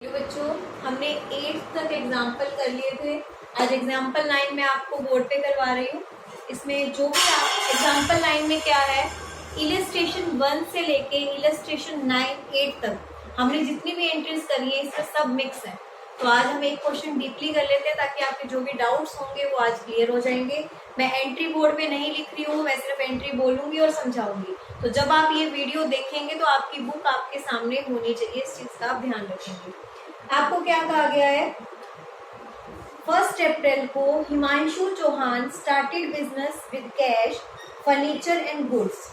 बच्चों, हमने 8th तक एग्जाम्पल कर लिए थे। आज एग्जाम्पल 9 में आपको बोर्ड पे करवा रही हूँ। इसमें जो भी आप एग्जाम्पल 9 में क्या है, इलस्ट्रेशन 1 से लेके इलस्ट्रेशन 8 तक हमने जितनी भी एंट्रीज करी है इसमें सब मिक्स है। तो आज हम एक क्वेश्चन डीपली कर लेते हैं ताकि आपके जो भी डाउट्स होंगे वो आज क्लियर हो जाएंगे। मैं एंट्री बोर्ड पे नहीं लिख रही हूँ, मैं सिर्फ एंट्री बोलूंगी और समझाऊंगी। तो जब आप ये वीडियो देखेंगे तो आपकी बुक आपके सामने होनी चाहिए, इस चीज का आप ध्यान रखेंगे। आपको क्या कहा गया है, 1 अप्रैल को Himanshu Chauhan started business with cash, furniture and goods.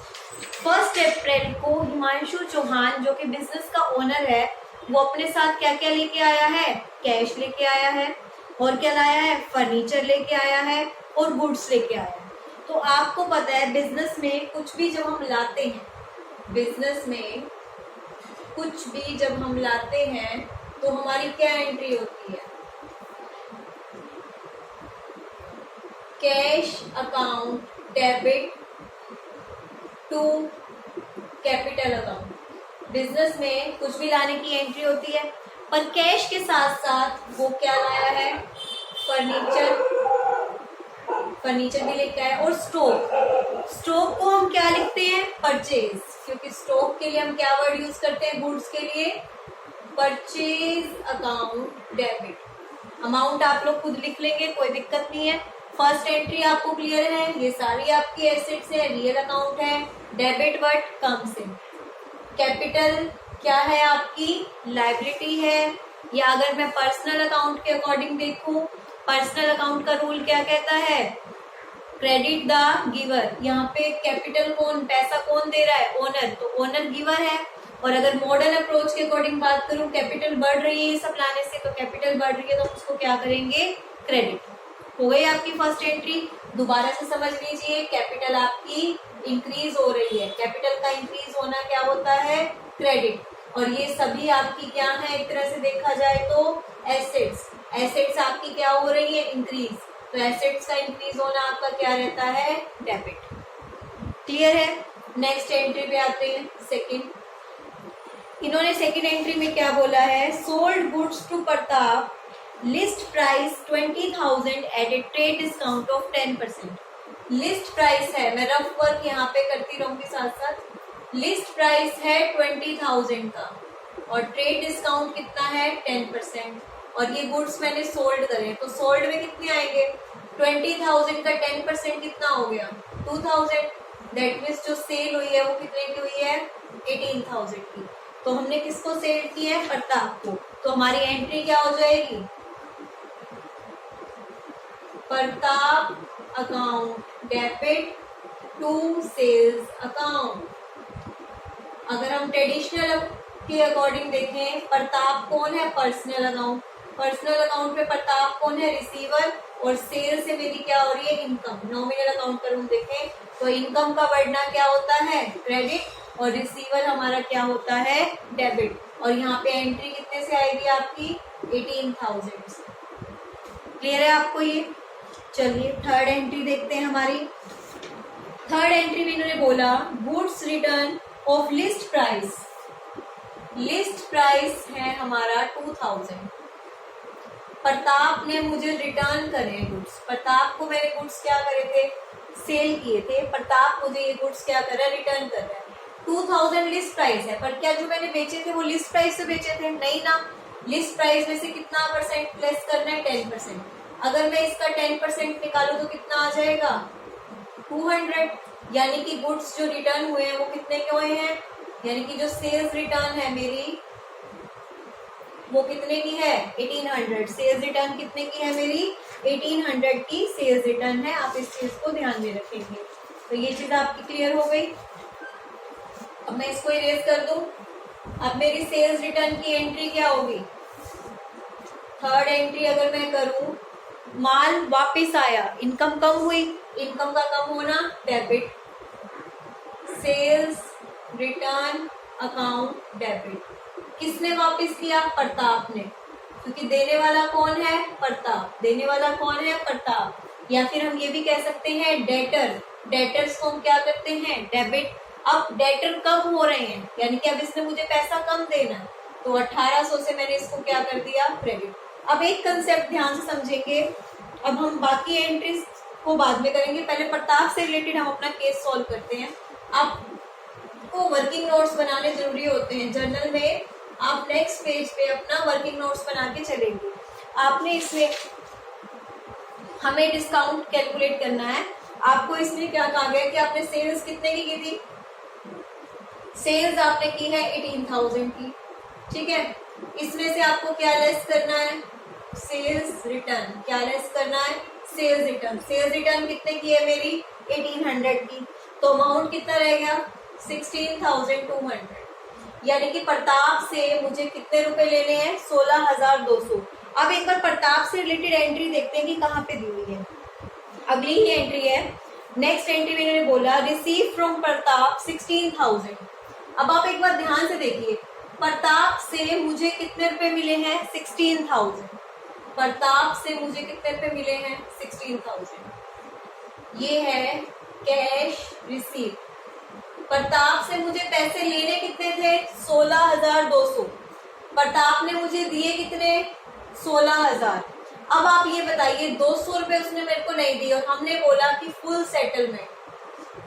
1 अप्रैल को हिमांशु चौहान जो कि बिजनेस का ओनर है वो अपने साथ क्या क्या लेके आया है, कैश लेके आया है और क्या लाया है, फर्नीचर लेके आया है और गुड्स लेके आया है। तो आपको पता है बिजनेस में कुछ भी जब हम लाते हैं, बिजनेस में कुछ भी जब हम लाते हैं तो हमारी क्या एंट्री होती है, cash account debit to capital account. Business में कुछ भी लाने की एंट्री होती है, पर कैश के साथ साथ वो क्या लाया है, फर्नीचर भी लेके आया और स्टॉक को हम क्या लिखते हैं, परचेज, क्योंकि स्टॉक के लिए हम क्या वर्ड यूज करते हैं, गुड्स के लिए परचेज अकाउंट डेबिट। अमाउंट आप लोग खुद लिख लेंगे, कोई दिक्कत नहीं है। फर्स्ट एंट्री आपको क्लियर है, ये सारी आपकी एसेट्स है, रियल अकाउंट है। Debit word comes in. Capital क्या है, आपकी लायबिलिटी है। या अगर मैं पर्सनल अकाउंट के अकॉर्डिंग देखूं, पर्सनल अकाउंट का रूल क्या कहता है, क्रेडिट द गिवर। यहाँ पे कैपिटल कौन, पैसा कौन दे रहा है, ओनर, तो ओनर गिवर है। और अगर मॉडर्न अप्रोच के अकॉर्डिंग बात करूं, कैपिटल बढ़ रही है ये सब लाने से, तो कैपिटल बढ़ रही है तो उसको क्या करेंगे, क्रेडिट। हो गई आपकी फर्स्ट एंट्री। दोबारा से समझ लीजिए, कैपिटल आपकी इंक्रीज हो रही है, कैपिटल का इंक्रीज होना क्या होता है, क्रेडिट। और ये सभी आपकी क्या है, एक तरह से देखा जाए तो एसेट्स आपकी क्या हो रही है, इंक्रीज। तो एसेट्स का इंक्रीज होना आपका क्या रहता है, डेबिट। क्लियर है। नेक्स्ट एंट्री पे आते हैं, सेकंड। इन्होंने सेकंड एंट्री में क्या बोला है, sold goods to Pratap, list price 20,000 at a trade discount of 10%। List price है, मैं रफ वर्क यहाँ पे करती रहूंगी साथ साथ। लिस्ट प्राइस है 20,000 का और ट्रेड डिस्काउंट कितना है, 10%। और ये गुड्स मैंने सोल्ड करे, तो सोल्ड में कितने आएंगे, 20,000 का 10% कितना हो गया, 2,000। दैट मीन्स जो सेल हुई है वो कितने की हुई है, 18,000 की। तो हमने किसको सेल किया है, प्रताप को। तो हमारी एंट्री क्या हो जाएगी, Pratap account debit to sales account. अगर हम ट्रेडिशनल के अकॉर्डिंग देखें, प्रताप कौन है, पर्सनल अकाउंट। पर्सनल अकाउंट में प्रताप कौन है, रिसीवर। और सेल से मेरी क्या हो रही है, इनकम। नॉमिनल अकाउंट पर हम देखें तो इनकम का बढ़ना क्या होता है, क्रेडिट। और रिसीवर हमारा क्या होता है, डेबिट। और यहाँ पे एंट्री कितने से आएगी आपकी, 18,000 से। क्लियर है आपको ये। चलिए थर्ड एंट्री देखते हैं हमारी। थर्ड एंट्री में इन्होंने बोला, goods return of list price. List price है हमारा 2,000। प्रताप ने मुझे रिटर्न करे गुड्स। प्रताप को मैंने गुड्स क्या करे थे, सेल किए थे। प्रताप मुझे ये गुड्स क्या कर रहा है, रिटर्न कर रहा है। 2,000 लिस्ट प्राइस है, पर क्या जो मैंने बेचे थे वो लिस्ट प्राइस से बेचे थे, नहीं ना। लिस्ट प्राइस में से कितना परसेंट लेस करना है, 10%। अगर मैं इसका 10% निकालू तो कितना आ जाएगा, 200। यानी कि गुड्स जो रिटर्न हुए हैं वो कितने के हुए हैं, यानी कि जो सेल्स रिटर्न है मेरी वो कितने की है, 1800। सेल्स रिटर्न कितने की है मेरी, 1800 की सेल्स रिटर्न है। आप इस चीज को ध्यान में रखेंगे। तो ये चीज आपकी क्लियर हो गई। अब मैं इसको इरेज कर दूं। अब मेरी सेल्स रिटर्न की एंट्री क्या होगी, थर्ड एंट्री अगर मैं करूं, माल वापस आया, इनकम कम हुई, इनकम का कम होना debit. Sales return account debit. किसने वापस किया, प्रताप ने, क्योंकि देने वाला कौन है, प्रताप। देने वाला कौन है, प्रताप। या फिर हम ये भी कह सकते हैं डेटर। डेटर्स को हम क्या करते हैं, डेबिट। अब डेटर कम हो रहे हैं, यानी कि अब इसने मुझे पैसा कम देना है, तो 1800 से मैंने इसको क्या कर दिया, क्रेडिट। अब एक कंसेप्ट ध्यान से समझेंगे, अब हम बाकी एंट्रीज को बाद में करेंगे, पहले प्रताप से रिलेटेड हम अपना केस सॉल्व करते हैं। आपको वर्किंग नोट्स बनाने जरूरी होते हैं। जर्नल में आप नेक्स्ट पेज पे अपना वर्किंग नोट्स बना के चलेंगे। आपने इसमें हमें डिस्काउंट कैलकुलेट करना है। आपको इसमें क्या कहा गया कि आपने सेल्स कितने की थी, सेल्स आपने की है 18,000 की, ठीक है। इसमें से आपको क्या लेस करना है, सेल्स रिटर्न। क्या लेस करना है, सेल्स रिटर्न। सेल्स रिटर्न कितने की है मेरी, 1800 की, तो अमाउंट कितना रह गया, 16,200। यानी कि प्रताप से मुझे कितने रुपए लेने हैं, 16,200। अब एक बार प्रताप से रिलेटेड एंट्री देखते हैं कि कहाँ पे दी हुई है। अगली ही एंट्री है, नेक्स्ट एंट्री में इन्होंने बोला रिसीव फ्रॉम प्रताप 16,000। अब आप एक बार ध्यान से देखिए, प्रताप से मुझे कितने रुपए मिले हैं, 16,000। प्रताप से मुझे कितने रुपए मिले हैं, 16,000। ये है कैश रिसीव। प्रताप से मुझे पैसे लेने कितने थे, 16,200। प्रताप ने मुझे दिए कितने, 16,000। अब आप ये बताइए 200 रुपए उसने मेरे को नहीं दिए और हमने बोला कि फुल सेटलमेंट।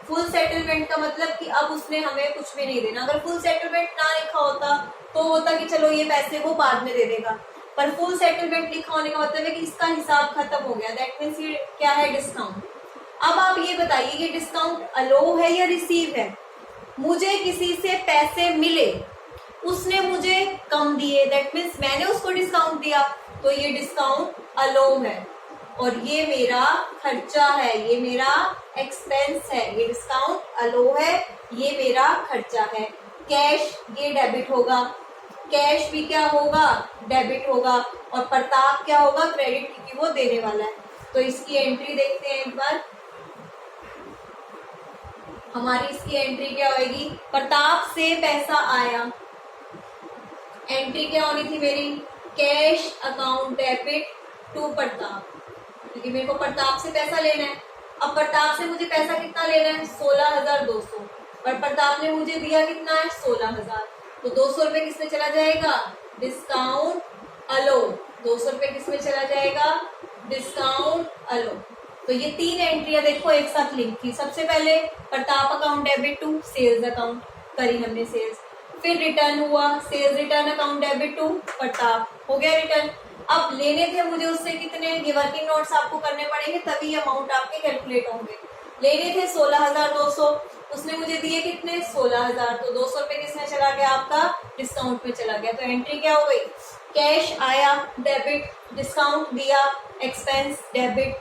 फुल सेटलमेंट का मतलब कि अब उसने हमें कुछ भी नहीं देना। अगर फुल सेटलमेंट ना लिखा होता तो होता कि चलो ये पैसे वो बाद में दे देगा, पर फुल सेटलमेंट लिखा होने का मतलब है कि इसका हिसाब खत्म हो गया। दैट मीन्स ये क्या है, डिस्काउंट। अब आप ये बताइए कि डिस्काउंट अलो है या रिसीव है। मुझे किसी से पैसे मिले, उसने मुझे कम दिए, दैट मीन्स मैंने उसको डिस्काउंट दिया, तो ये डिस्काउंट अलो है। और ये मेरा खर्चा है, ये मेरा एक्सपेंस है। ये डिस्काउंट अलो है, ये मेरा खर्चा है। कैश ये डेबिट होगा, कैश भी क्या होगा, डेबिट होगा। और प्रताप क्या होगा, क्रेडिट, क्योंकि वो देने वाला है। तो इसकी एंट्री देखते हैं एक बार। हमारी इसकी एंट्री क्या होगी, प्रताप से पैसा आया, एंट्री क्या होनी थी मेरी, cash account debit to Pratap, क्योंकि मेरे को प्रताप से पैसा लेना है। अब प्रताप से मुझे पैसा कितना लेना है, 16,200, पर प्रताप ने मुझे दिया कितना है, 16,000। तो 200 रुपए किसमें चला जाएगा, डिस्काउंट अलो। 200 रुपए किसमें चला जाएगा, डिस्काउंट अलो। तो ये तीन एंट्रियां देखो एक साथ लिंक थी। सबसे पहले Pratap account debit to sales account, करी हमने सेल्स, फिर रिटर्न हुआ sales return account debit to Pratap, हो गया रिटर्न। अब लेने थे मुझे उससे कितने, ये वर्किंग नोट्स आपको करने पड़ेंगे तभी अमाउंट आपके कैलकुलेट होंगे। लेने थे 16,200, उसने मुझे दिए कितने, 16,000। तो 200 रुपए किसमें चला गया, आपका डिस्काउंट में चला गया। तो एंट्री क्या हो गई, कैश आया डेबिट, डिस्काउंट दिया एक्सपेंस डेबिट।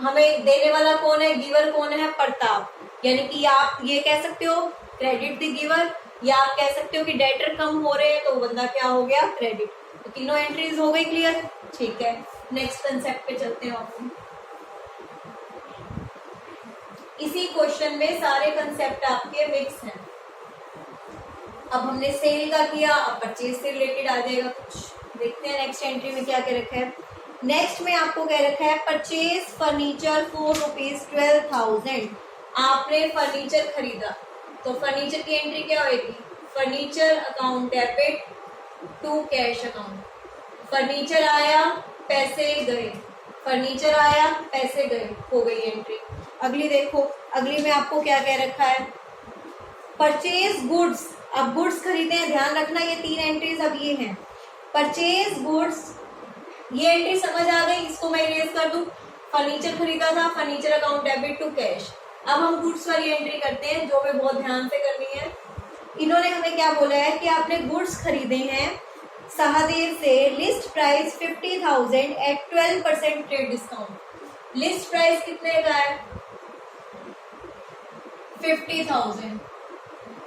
हमें देने वाला कौन है, गिवर कौन है, प्रताप। यानी कि आप ये कह सकते हो क्रेडिट द गिवर, या आप कह सकते हो कि डेटर कम हो रहे हैं तो बंदा क्या हो गया, क्रेडिट। तो तीनों एंट्रीज हो गई क्लियर, ठीक है। नेक्स्ट कंसेप्ट पे चलते हैं अपन। इसी क्वेश्चन में सारे कंसेप्ट आपके मिक्स हैं। अब हमने सेल का किया, अब परचेज से रिलेटेड आ जाएगा कुछ। देखते हैं नेक्स्ट एंट्री में क्या कह रखा है। नेक्स्ट में आपको कह रखा है परचेज फर्नीचर फॉर ₹12,000। आपने फर्नीचर खरीदा, तो फर्नीचर की एंट्री क्या होगी, furniture account debit to cash account. Furniture आया पैसे गए, फर्नीचर आया पैसे गए, हो गई एंट्री। अगली देखो, अगली में आपको क्या कह रखा है, परचेज गुड्स। अब गुड्स खरीदे हैं, ध्यान रखना ये तीन एंट्रीज अब ये हैं। परचेज गुड्स, ये एंट्री समझ आ गई, इसको मैं इरेज कर दूं। फर्नीचर खरीदा था, furniture account debit to cash. अब हम गुड्स वाली एंट्री करते हैं जो हमें बहुत ध्यान से करनी है। इन्होंने हमें क्या बोला है कि आपने गुड्स खरीदे हैं सहदेव से, list price 50,000 at 12% trade discount. List price कितने का है, 50,000,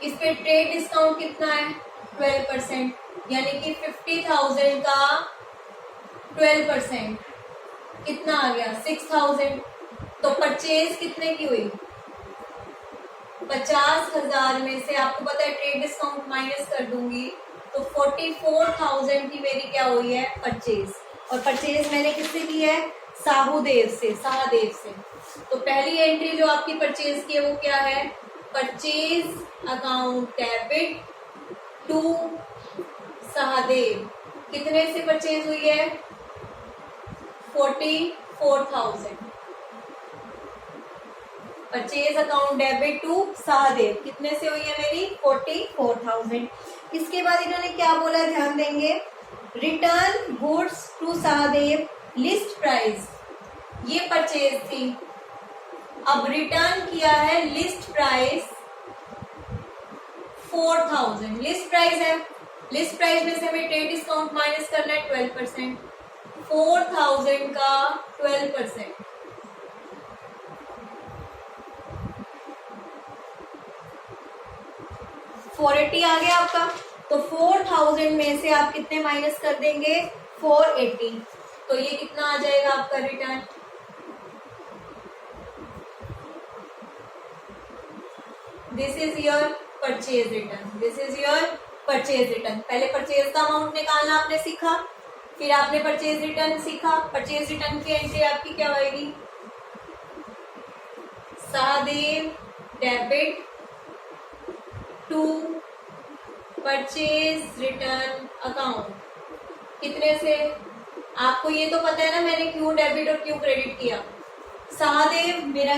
इस पे ट्रेड डिस्काउंट कितना है, 12%, यानी कि 50,000 का 12% कितना आ गया, 6,000। तो परचेज कितने की हुई, 50,000 में से आपको पता है ट्रेड डिस्काउंट माइनस कर दूंगी तो 44,000 की मेरी क्या हुई है, परचेज। और परचेज मैंने किससे की है, साहुदेव से, सहदेव से। तो पहली एंट्री जो आपकी परचेज की है वो क्या है, purchase account debit to Sahdev कितने से परचेज हुई है? 44,000। Purchase account debit to Sahdev कितने से हुई है मेरी? 44,000। इसके बाद इन्होंने क्या बोला, ध्यान देंगे, return goods to Sahdev list price, ये परचेज थी। अब रिटर्न किया है लिस्ट प्राइस 4,000, लिस्ट प्राइस है। लिस्ट प्राइस में से हमें ट्रेड डिस्काउंट माइनस करना है 12%, 4,000 का 12%, $480 आ गया आपका। तो 4,000 में से आप कितने माइनस कर देंगे? 480। तो ये कितना आ जाएगा आपका return? This is your purchase return, this is your purchase return. पहले परचेज का अमाउंट निकालना आपने सीखा, फिर आपने परचेज रिटर्न सीखा। परचेज रिटर्न की एंट्री आपकी क्या आएगी? Sahdev debit to purchase return account, कितने से? आपको ये तो पता है ना मैंने क्यों डेबिट और क्यों क्रेडिट किया। सहदेव मेरा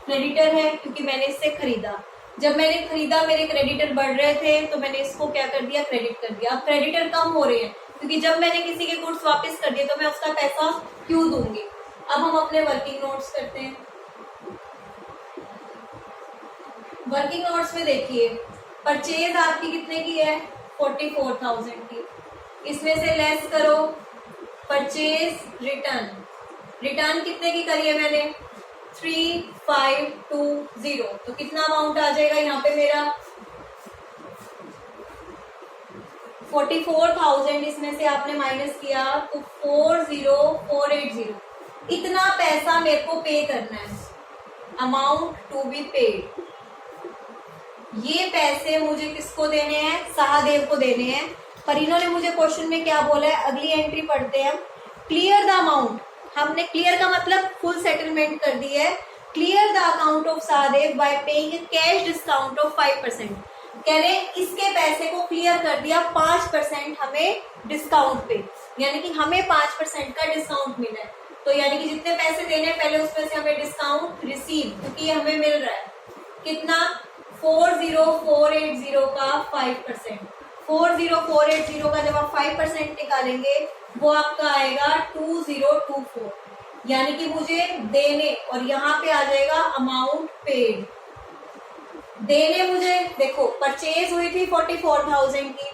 क्रेडिटर है क्योंकि मैंने इससे खरीदा, जब मैंने खरीदा मेरे क्रेडिटर बढ़ रहे थे तो मैंने इसको क्या कर दिया? क्रेडिट कर दिया। अब क्रेडिटर कम हो रहे हैं क्योंकि जब मैंने किसी के गुड्स वापस कर दिए तो मैं उसका पैसा क्यों दूंगी। अब हम अपने वर्किंग नोट्स करते हैं। वर्किंग नोट्स में देखिए परचेज आपकी कितने की है? 44,000 की। इसमें से लेस करो परचेज रिटर्न, रिटर्न कितने की करी है मैंने? 3,520। तो कितना अमाउंट आ जाएगा यहाँ पे मेरा? 44,000, इसमें से आपने माइनस किया तो 40,480। इतना पैसा मेरे को पे करना है, अमाउंट टू बी पेड। ये पैसे मुझे किसको देने हैं? सहदेव को देने हैं। पर इन्होंने मुझे क्वेश्चन में क्या बोला है? अगली एंट्री पढ़ते हैं। क्लियर द अमाउंट, हमने क्लियर का मतलब फुल सेटलमेंट कर दी है। Clear the account of Sahdev by paying cash discount of 5%। कह रहे इसके पैसे को क्लियर कर दिया 5% हमें डिस्काउंट पे, यानी कि हमें 5% का डिस्काउंट मिला है। तो यानी कि जितने पैसे देने पहले उसमें से हमें डिस्काउंट रिसीव, क्योंकि ये हमें मिल रहा है कितना? 40,480 का 5%। 40,480 का जब आप 5% निकालेंगे वो आपका आएगा 2024, यानी कि मुझे देने, और यहाँ पे आ जाएगा अमाउंट पेड। देने मुझे देखो परचेज हुई थी 44,000 की,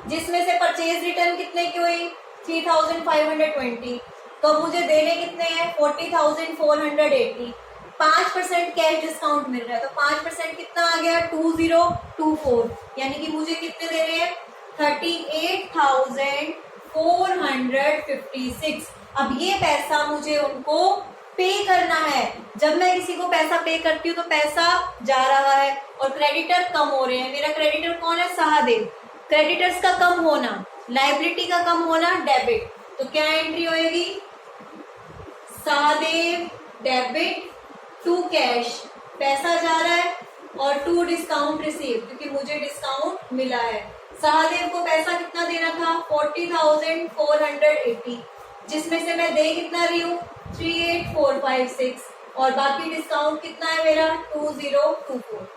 जिसमें से परचेज रिटर्न कितने की हुई? 3,520। तो मुझे देने कितने हैं? 40,480। 5% कैश डिस्काउंट मिल रहा है तो 5% कितना आ गया? 2024, यानी कि मुझे कितने दे रहे हैं? 38,456। अब ये पैसा मुझे उनको पे करना है। जब मैं किसी को पैसा पे करती हूँ तो पैसा जा रहा है और क्रेडिटर कम हो रहे हैं। मेरा क्रेडिटर कौन है? सहदेव। क्रेडिटर्स का कम होना, लाइबिलिटी का कम होना, डेबिट। तो क्या एंट्री होएगी? सहदेव डेबिट टू कैश, पैसा जा रहा है, और टू डिस्काउंट रिसीव, क्योंकि मुझे डिस्काउंट मिला है। सहदेव को पैसा कितना देना था? 40,480, जिसमें से मैं दे कितना रही हूँ? 38,456, और बाकी डिस्काउंट कितना है मेरा? 2024।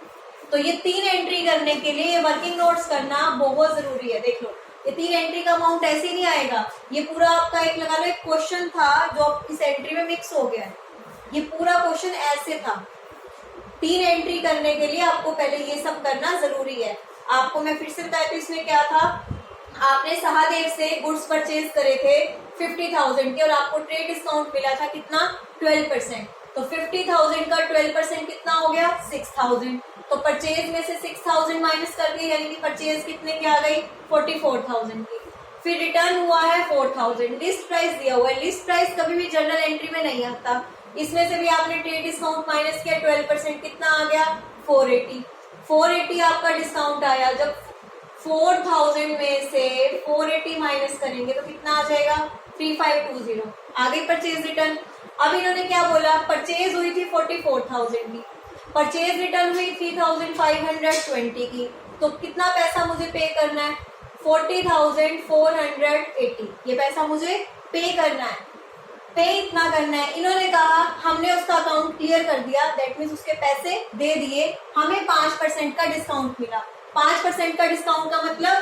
तो ये 3 एंट्री करने के लिए ये वर्किंग नोट्स करना बहुत जरूरी है। देख लो ये 3 एंट्री का अमाउंट ऐसे ही नहीं आएगा, ये पूरा आपका एक लगा लो एक क्वेश्चन था जो इस एंट्री में मिक्स हो गया है। ये पूरा क्वेश्चन ऐसे था। 3 एंट्री करने के लिए आपको पहले ये सब करना जरूरी है। आपको मैं फिर से बताया तो इसमें क्या था? आपने सहदेव से गुड्स परचेज करे थे 50,000 के और आपको ट्रेड डिस्काउंट मिला था कितना? 12%। तो 50,000 का 12% कितना हो गया? 6,000। तो परचेज में से 6,000 माइनस कर दिए, यानी कि परचेज कितने की आ गई? 44,000 की। फिर रिटर्न हुआ है 4,000। लिस्ट प्राइस दिया हुआ है, लिस्ट प्राइस कभी भी जर्नल एंट्री में नहीं आता। इसमें से भी आपने ट्रेड डिस्काउंट माइनस किया, 12%, कितना आ गया? 480। 480 आपका डिस्काउंट आया। जब 4,000 में से 480 माइनस करेंगे तो कितना आ जाएगा? 3,520। आ गई परचेज रिटर्न। अब इन्होंने क्या बोला? परचेज हुई थी 44,000 की, परचेज रिटर्न हुई 3,520 की, तो कितना पैसा मुझे पे करना है? 40,480, ये पैसा मुझे पे करना है, पे इतना करना है। इन्होंने कहा, हमने उसका अकाउंट क्लियर कर दिया, दैट मीन्स उसके पैसे दे दिए, हमें 5% का डिस्काउंट मिला। 5% का डिस्काउंट का मतलब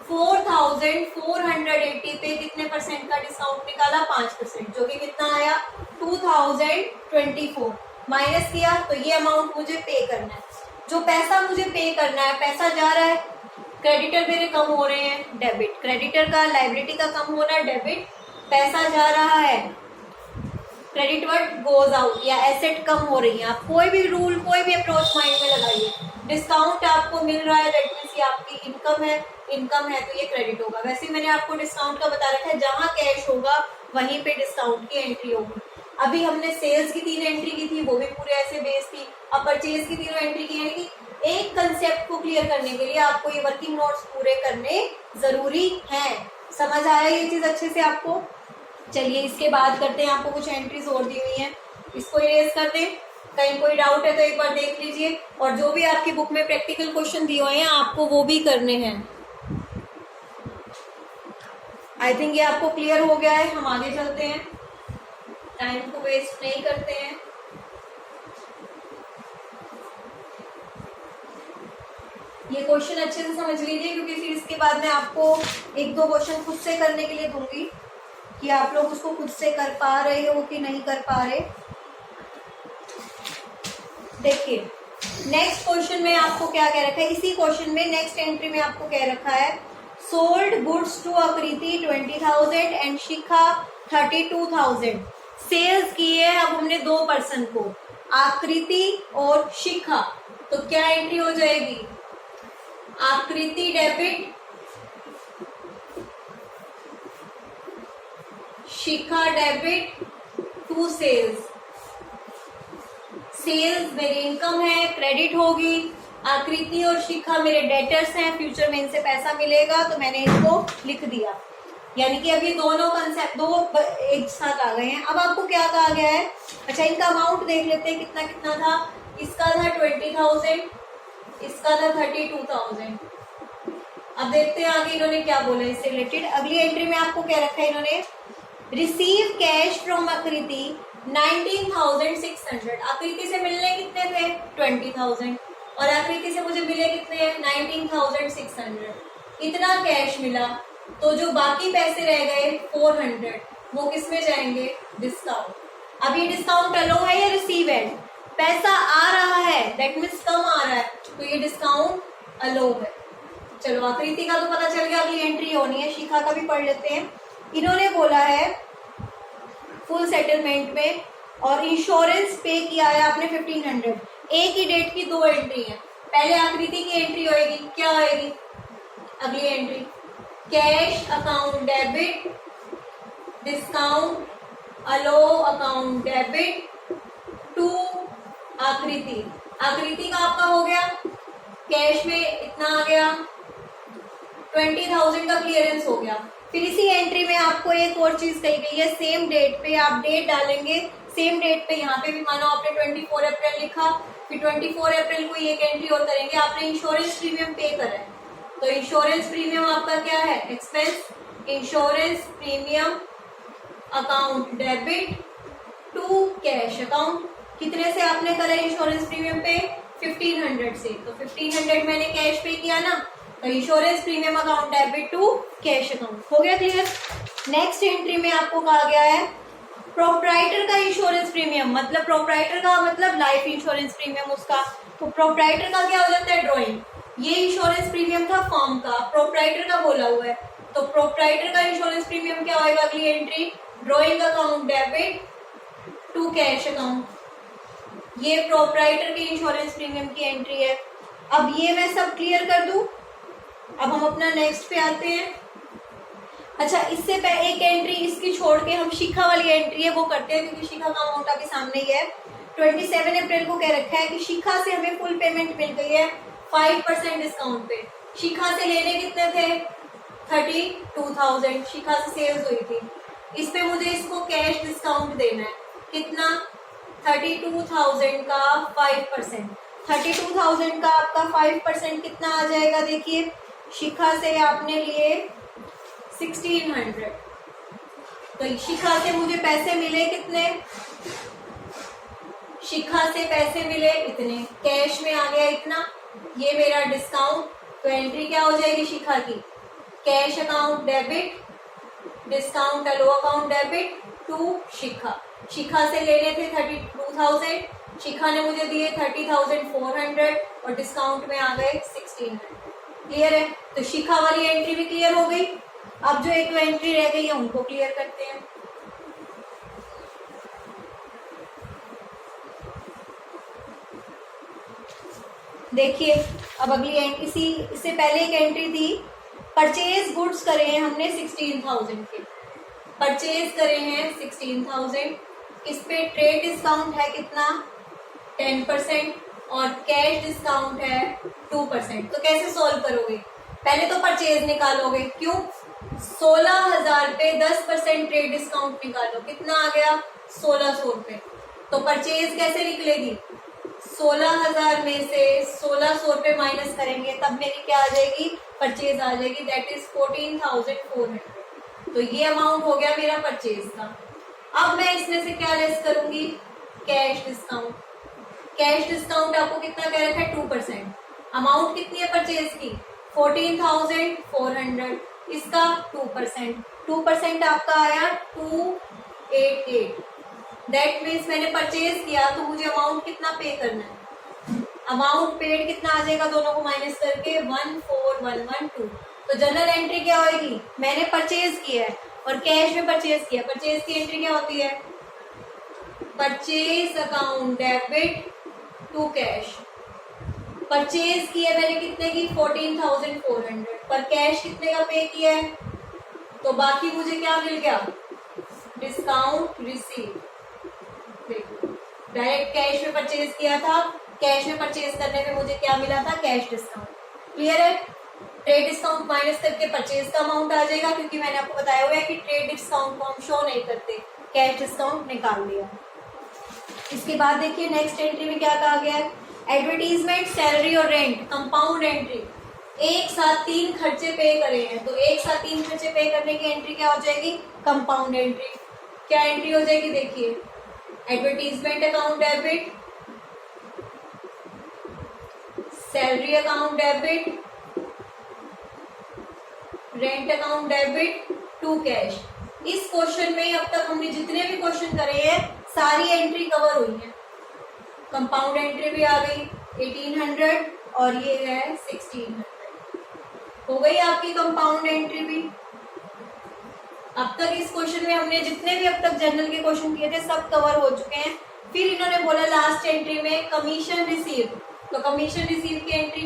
4,480 पे कितने परसेंट का डिस्काउंट निकाला? 5%, जो कि कितना आया? 2024। माइनस किया तो ये अमाउंट मुझे पे करना है। जो पैसा मुझे पे करना है, पैसा जा रहा है, क्रेडिटर मेरे कम हो रहे हैं, डेबिट, क्रेडिटर का लायबिलिटी का कम होना, डेबिट, पैसा जा रहा है, क्रेडिट वर्ड गोज आउट, या एसेट कम हो रही है। आप कोई भी रूल, कोई भी अप्रोच माइंड में लगाइए। डिस्काउंट आपको मिल रहा है, दैट मीन्स ये आपकी इनकम है, इनकम है तो ये क्रेडिट होगा। वैसे मैंने आपको डिस्काउंट का बता रखा है, जहां कैश होगा वहीं पे डिस्काउंट की एंट्री होगी। अभी हमने सेल्स की 3 एंट्री की थी, वो भी पूरे ऐसे बेस थी। अब परचेज की 3 एंट्री की, यानी कि एक कंसेप्ट को क्लियर करने के लिए आपको ये वर्किंग नोट्स पूरे करने जरूरी हैं। समझ आया ये चीज अच्छे से आपको? चलिए इसके बाद करते हैं, आपको कुछ एंट्रीज और दी हुई हैं, इसको इरेज कर दें। कहीं कोई डाउट है तो एक बार देख लीजिए, और जो भी आपकी बुक में प्रैक्टिकल क्वेश्चन दिए हुए हैं आपको वो भी करने हैं। आई थिंक ये आपको क्लियर हो गया है। हम आगे चलते हैं, टाइम को वेस्ट नहीं करते हैं। ये क्वेश्चन अच्छे से समझ लीजिए, क्योंकि फिर इसके बाद मैं आपको 1-2 क्वेश्चन खुद से करने के लिए दूंगी कि आप लोग उसको खुद से कर पा रहे हो कि नहीं कर पा रहे। देखिए नेक्स्ट क्वेश्चन में आपको क्या कह रखा है, इसी क्वेश्चन में नेक्स्ट एंट्री में आपको कह रखा है, सोल्ड गुड्स टू आकृति 20,000 एंड शिखा 32,000। सेल्स किए अब हमने 2 पर्सन को, आकृति और शिखा। तो क्या एंट्री हो जाएगी? Akriti debit, Shikha debit to sales. Sales मेरी इनकम है, क्रेडिट होगी। आकृति और शिखा मेरे डेटर्स हैं, फ्यूचर में इनसे पैसा मिलेगा, तो मैंने इसको लिख दिया। यानी कि अब ये दोनों कंसेप्ट दो एक साथ आ गए हैं। अब आपको क्या कहा गया है? अच्छा इनका अमाउंट देख लेते हैं, कितना कितना था। इसका था 20,000, इसका था 32,000। अब देखते हैं आगे इन्होंने क्या बोला इससे रिलेटेड। अगली एंट्री में आपको क्या रखा है इन्होंने, रिसीव कैश फ्रॉम आकृति 19,600। आकृति से मिलने कितने थे? 20,000, और आकृति से मुझे मिले कितने? 19,600। इतना कैश मिला, तो जो बाकी पैसे रह गए 400, वो किस में जाएंगे? डिस्काउंट। अब ये डिस्काउंट अलो है या रिसीव है? पैसा आ रहा है, दैट मीन्स कम आ रहा है, तो ये डिस्काउंट अलो है। चलो आकृति का तो पता चल गया, अगली एंट्री होनी है। शिखा का भी पढ़ लेते हैं। इन्होंने बोला है फुल सेटलमेंट में, और इंश्योरेंस पे किया है आपने 1500। एक ही डेट की 2 एंट्री है। पहले आकृति की एंट्री होएगी, क्या होएगी अगली entry? Cash account debit, discount aloe account debit to Akriti. Akriti का आपका हो गया, कैश में इतना आ गया, 20,000 का क्लियरेंस हो गया। फिर इसी एंट्री में आपको एक और चीज कही गई है, सेम डेट पे आप डेट डालेंगे। सेम डेट पे यहाँ पे भी मानो आपने 24 अप्रैल लिखा, फिर 24 अप्रैल को एक एंट्री और करेंगे, आपने इंश्योरेंस प्रीमियम पे करा है, तो इंश्योरेंस प्रीमियम आपका क्या है? Expense. Insurance premium account debit to cash account. कितने से आपने करा इंश्योरेंस प्रीमियम पे? 1500 से। तो 1500 मैंने कैश पे किया ना, तो insurance premium account debit to cash account. हो गया क्लियर? नेक्स्ट एंट्री में आपको कहा गया है प्रोप्राइटर का इंश्योरेंस प्रीमियम, मतलब प्रोप्राइटर का मतलब लाइफ इंश्योरेंस प्रीमियम उसका। तो प्रोप्राइटर का क्या हो जाता है? ड्रॉइंग। ये इंश्योरेंस प्रीमियम था फॉर्म का, प्रोप्राइटर का बोला हुआ है, तो प्रोप्राइटर का इंश्योरेंस प्रीमियम क्या होगा अगली entry? Drawing account debit to cash account. ये प्रोप्राइटर के इंश्योरेंस प्रीमियम की एंट्री है। अब ये मैं सब क्लियर कर दूं, अब हम अपना नेक्स्ट पे आते हैं। अच्छा इससे पहले एक एंट्री इसकी छोड़ के हम शिखा वाली एंट्री है वो करते हैं, क्योंकि शिखा का अमाउंट अभी सामने ही है। 27 अप्रैल को कह रखा है कि शिखा से हमें फुल पेमेंट मिल गई है 5% डिस्काउंट पे। शिखा से लेने कितने थे? 32,000 शिखा से सेल्स हुई थी। इस पे मुझे इसको कैश डिस्काउंट देना है, कितना? 32,000 का 5%। 32,000 का आपका 5% कितना आ जाएगा? देखिए शिखा से आपने लिए 1600, तो शिखा से मुझे पैसे मिले कितने, शिखा से पैसे मिले इतने, कैश में आ गया इतना, ये मेरा डिस्काउंट। तो एंट्री क्या हो जाएगी शिखा की, cash account debit, discount aloe account debit to Shikha. Shikha से लेने थे 32,000, शिखा ने मुझे दिए 30,400 और डिस्काउंट में आ गए 1600। क्लियर है? तो शिखा वाली एंट्री भी क्लियर हो गई। अब जो एक एंट्री रह गई है उनको क्लियर करते हैं। देखिए अब अगली एंट्री, इससे पहले एक एंट्री थी, परचेज गुड्स करे हैं हमने 16,000 के, परचेज करे हैं 16,000, इस पे ट्रेड डिस्काउंट है कितना 10% और कैश डिस्काउंट है 2%। तो कैसे सॉल्व करोगे, पहले तो परचेज निकालोगे, क्यों 16,000 पे 10% ट्रेड डिस्काउंट निकालो, कितना आ गया 1,600 रुपए। तो परचेज कैसे निकलेगी, 16,000 में से 1,600 रुपए माइनस करेंगे तब मेरी क्या आ जाएगी, परचेज आ जाएगी, दैट इज 14,400। तो ये अमाउंट हो गया मेरा परचेज का। अब मैं इसमें से क्या लेस करूंगी, कैश डिस्काउंट। कैश डिस्काउंट आपको कितना कह रखा है 2%। अमाउंट कितनी है परचेज की 14,400, इसका 2%, 2% आपका आया 288। दैट मीन्स मैंने परचेज किया तो मुझे अमाउंट कितना पे करना है, अमाउंट पेड कितना आ जाएगा दोनों को माइनस करके 14,112। तो जनरल एंट्री क्या होगी, मैंने परचेज किया है और कैश में परचेज किया, परचेज की एंट्री क्या होती है, purchase account debit to cash. Purchase किया मैंने कितने की 14,400, पर कैश कितने का पे किया है, तो बाकी मुझे क्या मिल गया, डिस्काउंट रिसीव। डायरेक्ट कैश में परचेज किया था, कैश में परचेज करने में मुझे क्या मिला था, कैश डिस्काउंट। क्लियर है? ट्रेड डिस्काउंट माइनस करके परचेज का अमाउंट आ जाएगा, क्योंकि मैंने आपको बताया हुआ है कि ट्रेड डिस्काउंट को हम शो नहीं करते, कैश डिस्काउंट निकाल लिया। इसके बाद देखिए नेक्स्ट एंट्री में क्या कहा गया है, एडवर्टीजमेंट, सैलरी और रेंट, कंपाउंड एंट्री। एक साथ 3 खर्चे पे करे हैं, तो एक साथ 3 खर्चे पे करने की एंट्री क्या हो जाएगी, कंपाउंड एंट्री। क्या एंट्री हो जाएगी, देखिए advertisement account debit, salary account debit, rent account debit to cash. इस क्वेश्चन में अब तक हमने जितने भी क्वेश्चन करे हैं सारी एंट्री कवर हुई है। कंपाउंड एंट्री भी आ गई 1800 और ये है 1600, हो गई आपकी कंपाउंड एंट्री भी। अब तक इस क्वेश्चन में हमने जितने भी अब तक जनरल के क्वेश्चन किए थे सब कवर हो चुके हैं। फिर इन्होंने बोला लास्ट एंट्री में कमीशन रिसीव, तो कमीशन रिसीव की एंट्री